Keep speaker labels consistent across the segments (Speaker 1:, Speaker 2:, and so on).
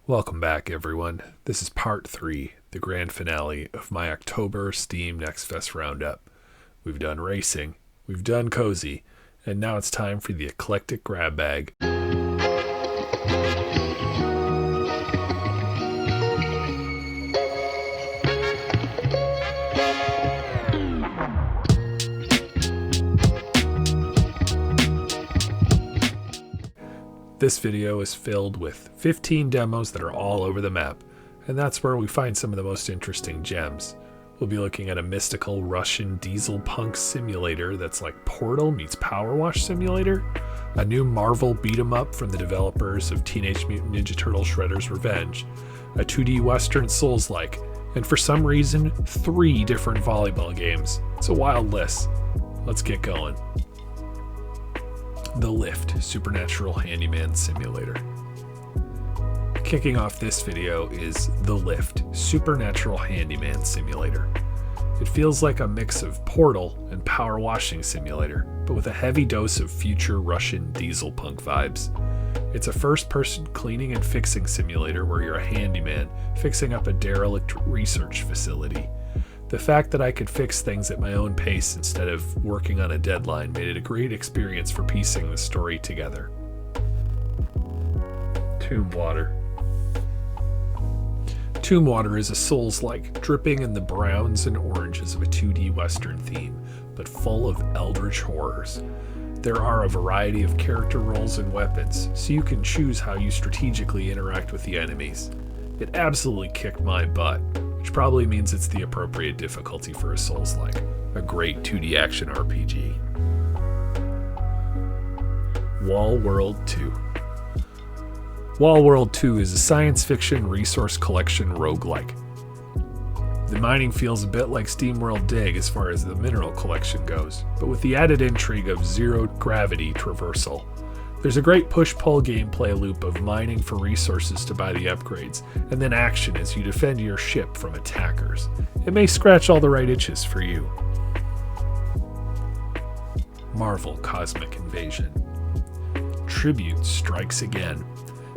Speaker 1: Welcome back, everyone. This is part 3, the grand finale of my October Steam Next Fest roundup. We've done racing, we've done cozy, and now it's time for the Eclectic grab bag. This video is filled with 15 demos that are all over the map, and that's where we find some of the most interesting gems. We'll be looking at a mystical Russian diesel punk simulator that's like Portal meets Power Wash Simulator, a new Marvel beat-em-up from the developers of Teenage Mutant Ninja Turtles Shredder's Revenge, a 2D Western Souls-like, and for some reason, 3 different volleyball games. It's a wild list. Let's get going. The Lift Supernatural Handyman Simulator. Kicking off this video is The Lift Supernatural Handyman Simulator. It feels like a mix of Portal and Power Washing Simulator, but with a heavy dose of future Russian diesel punk vibes. It's a first-person cleaning and fixing simulator where you're a handyman fixing up a derelict research facility. The fact that I could fix things at my own pace instead of working on a deadline made it a great experience for piecing the story together. Tombwater. Tombwater is a Souls-like, dripping in the browns and oranges of a 2D Western theme, but full of eldritch horrors. There are a variety of character roles and weapons, so you can choose how you strategically interact with the enemies. It absolutely kicked my butt, which probably means it's the appropriate difficulty for a Souls-like, a great 2D action RPG. Wall World 2. Wall World 2 is a science fiction resource collection roguelike. The mining feels a bit like SteamWorld Dig as far as the mineral collection goes, but with the added intrigue of zero gravity traversal. There's a great push-pull gameplay loop of mining for resources to buy the upgrades, and then action as you defend your ship from attackers. It may scratch all the right itches for you. Marvel Cosmic Invasion. Tribute strikes again.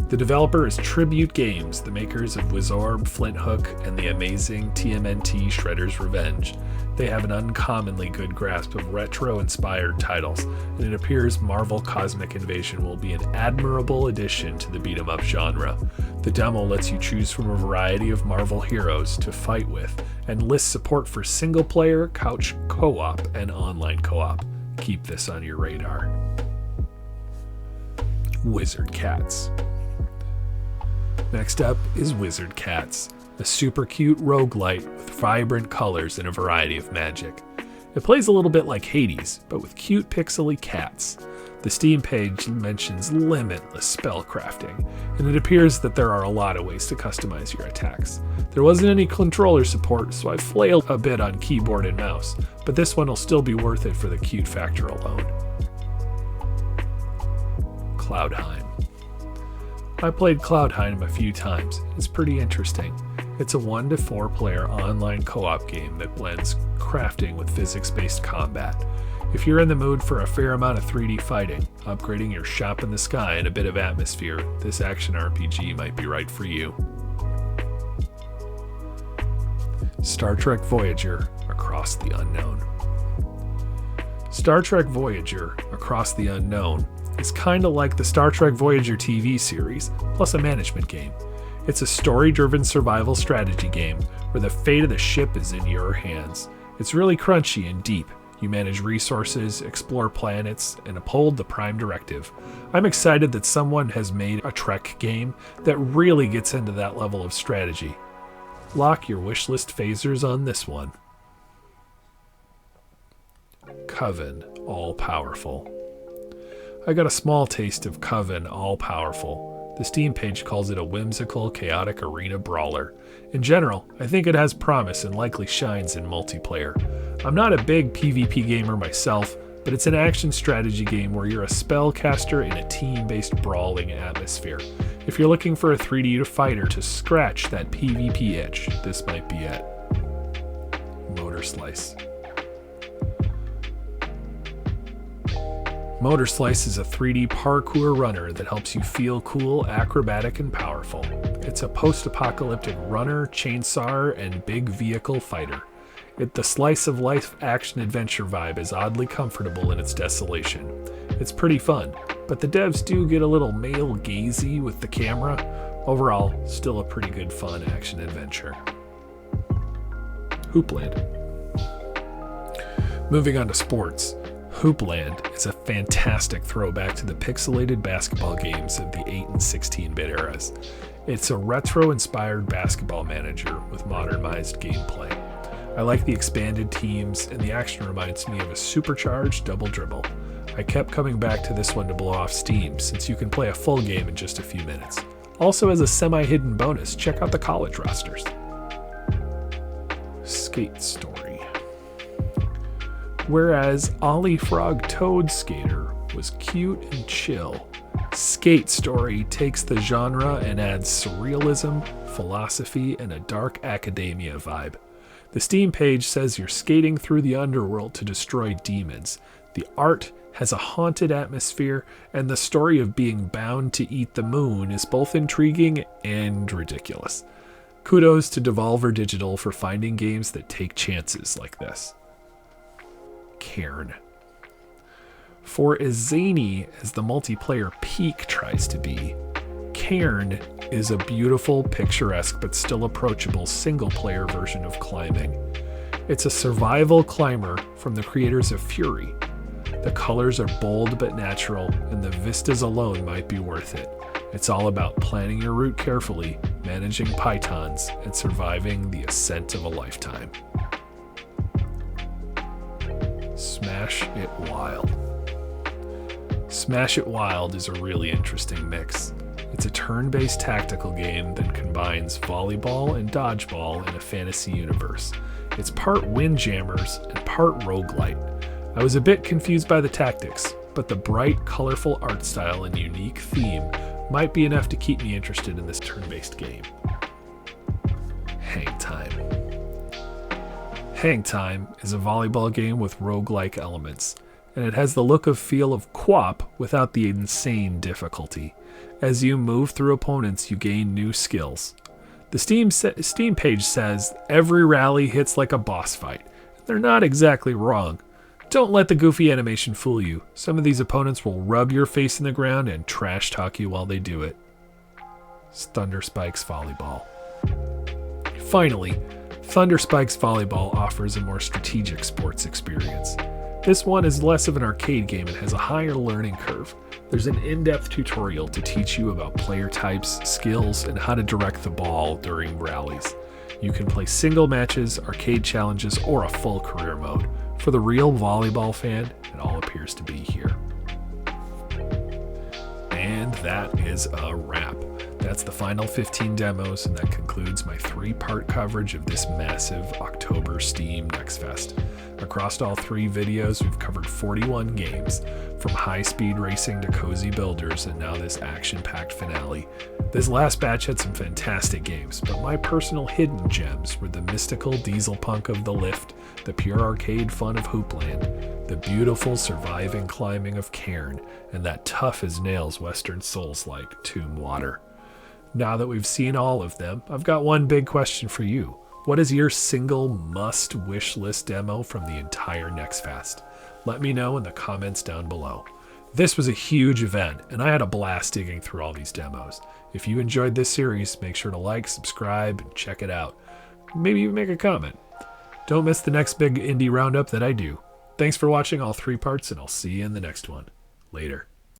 Speaker 1: The developer is Tribute Games, the makers of Wizorb, Flint Hook, and the amazing TMNT Shredder's Revenge. They have an uncommonly good grasp of retro-inspired titles, and it appears Marvel Cosmic Invasion will be an admirable addition to the beat-em-up genre. The demo lets you choose from a variety of Marvel heroes to fight with, and lists support for single-player, couch co-op, and online co-op. Keep this on your radar. Wizard Cats. Next up is Wizard Cats, a super cute roguelite with vibrant colors and a variety of magic. It plays a little bit like Hades, but with cute pixely cats. The Steam page mentions limitless spellcrafting, and it appears that there are a lot of ways to customize your attacks. There wasn't any controller support, so I flailed a bit on keyboard and mouse, but this one will still be worth it for the cute factor alone. Cloudheim. I played Cloudheim a few times. It's pretty interesting. It's a 1 to 4 player online co-op game that blends crafting with physics-based combat. If you're in the mood for a fair amount of 3D fighting, upgrading your shop in the sky, and a bit of atmosphere, this action RPG might be right for you. Star Trek Voyager Across the Unknown. Star Trek Voyager Across the Unknown is kinda like the Star Trek Voyager TV series, plus a management game. It's a story-driven survival strategy game where the fate of the ship is in your hands. It's really crunchy and deep. You manage resources, explore planets, and uphold the Prime Directive. I'm excited that someone has made a Trek game that really gets into that level of strategy. Lock your wishlist phasers on this one. Coven All Powerful. I got a small taste of Coven All Powerful. The Steam page calls it a whimsical, chaotic arena brawler. In general, I think it has promise and likely shines in multiplayer. I'm not a big PvP gamer myself, but it's an action strategy game where you're a spellcaster in a team-based brawling atmosphere. If you're looking for a 3D fighter to scratch that PvP itch, this might be it. Motor Slice. Motor Slice is a 3D parkour runner that helps you feel cool, acrobatic, and powerful. It's a post-apocalyptic runner, chainsaw, and big vehicle fighter. The slice-of-life action-adventure vibe is oddly comfortable in its desolation. It's pretty fun, but the devs do get a little male-gazy with the camera. Overall, still a pretty good fun action-adventure. Hoopland. Moving on to sports. Hoopland is a fantastic throwback to the pixelated basketball games of the 8 and 16-bit eras. It's a retro-inspired basketball manager with modernized gameplay. I like the expanded teams, and the action reminds me of a supercharged double dribble. I kept coming back to this one to blow off steam, since you can play a full game in just a few minutes. Also, as a semi-hidden bonus, check out the college rosters. Skate Story. Whereas Ollie Frog Toad Skater was cute and chill, Skate Story takes the genre and adds surrealism, philosophy, and a dark academia vibe. The Steam page says you're skating through the underworld to destroy demons. The art has a haunted atmosphere, and the story of being bound to eat the moon is both intriguing and ridiculous. Kudos to Devolver Digital for finding games that take chances like this. Cairn. For as zany as the multiplayer Peak tries to be, Cairn is a beautiful, picturesque, but still approachable single-player version of climbing. It's a survival climber from the creators of Fury. The colors are bold but natural, and the vistas alone might be worth it. It's all about planning your route carefully, managing pythons, and surviving the ascent of a lifetime. Smash It Wild. Smash It Wild is a really interesting mix. It's a turn-based tactical game that combines volleyball and dodgeball in a fantasy universe. It's part Windjammers and part roguelite. I was a bit confused by the tactics, but the bright, colorful art style and unique theme might be enough to keep me interested in this turn-based game. Hangtime. Hangtime is a volleyball game with roguelike elements, and it has the look and feel of QWOP without the insane difficulty. As you move through opponents, you gain new skills. The Steam page says every rally hits like a boss fight. They're not exactly wrong. Don't let the goofy animation fool you. Some of these opponents will rub your face in the ground and trash talk you while they do it. Thunder Spikes Volleyball. Finally, Thunder Spikes Volleyball offers a more strategic sports experience. This one is less of an arcade game and has a higher learning curve. There's an in-depth tutorial to teach you about player types, skills, and how to direct the ball during rallies. You can play single matches, arcade challenges, or a full career mode. For the real volleyball fan, it all appears to be here. And that is a wrap. That's the final 15 demos, and that concludes my 3-part coverage of this massive October Steam Next Fest. Across all 3 videos, we've covered 41 games, from high-speed racing to cozy builders, and now this action-packed finale. This last batch had some fantastic games, but my personal hidden gems were the mystical diesel punk of The Lift, the pure arcade fun of Hoopland, the beautiful surviving climbing of Cairn, and that tough-as-nails Western Souls-like Tombwater. Now that we've seen all of them, I've got one big question for you. What is your single must wish list demo from the entire Next Fest? Let me know in the comments down below. This was a huge event, and I had a blast digging through all these demos. If you enjoyed this series, make sure to like, subscribe, and check it out. Maybe even make a comment. Don't miss the next big indie roundup that I do. Thanks for watching all 3 parts, and I'll see you in the next one. Later.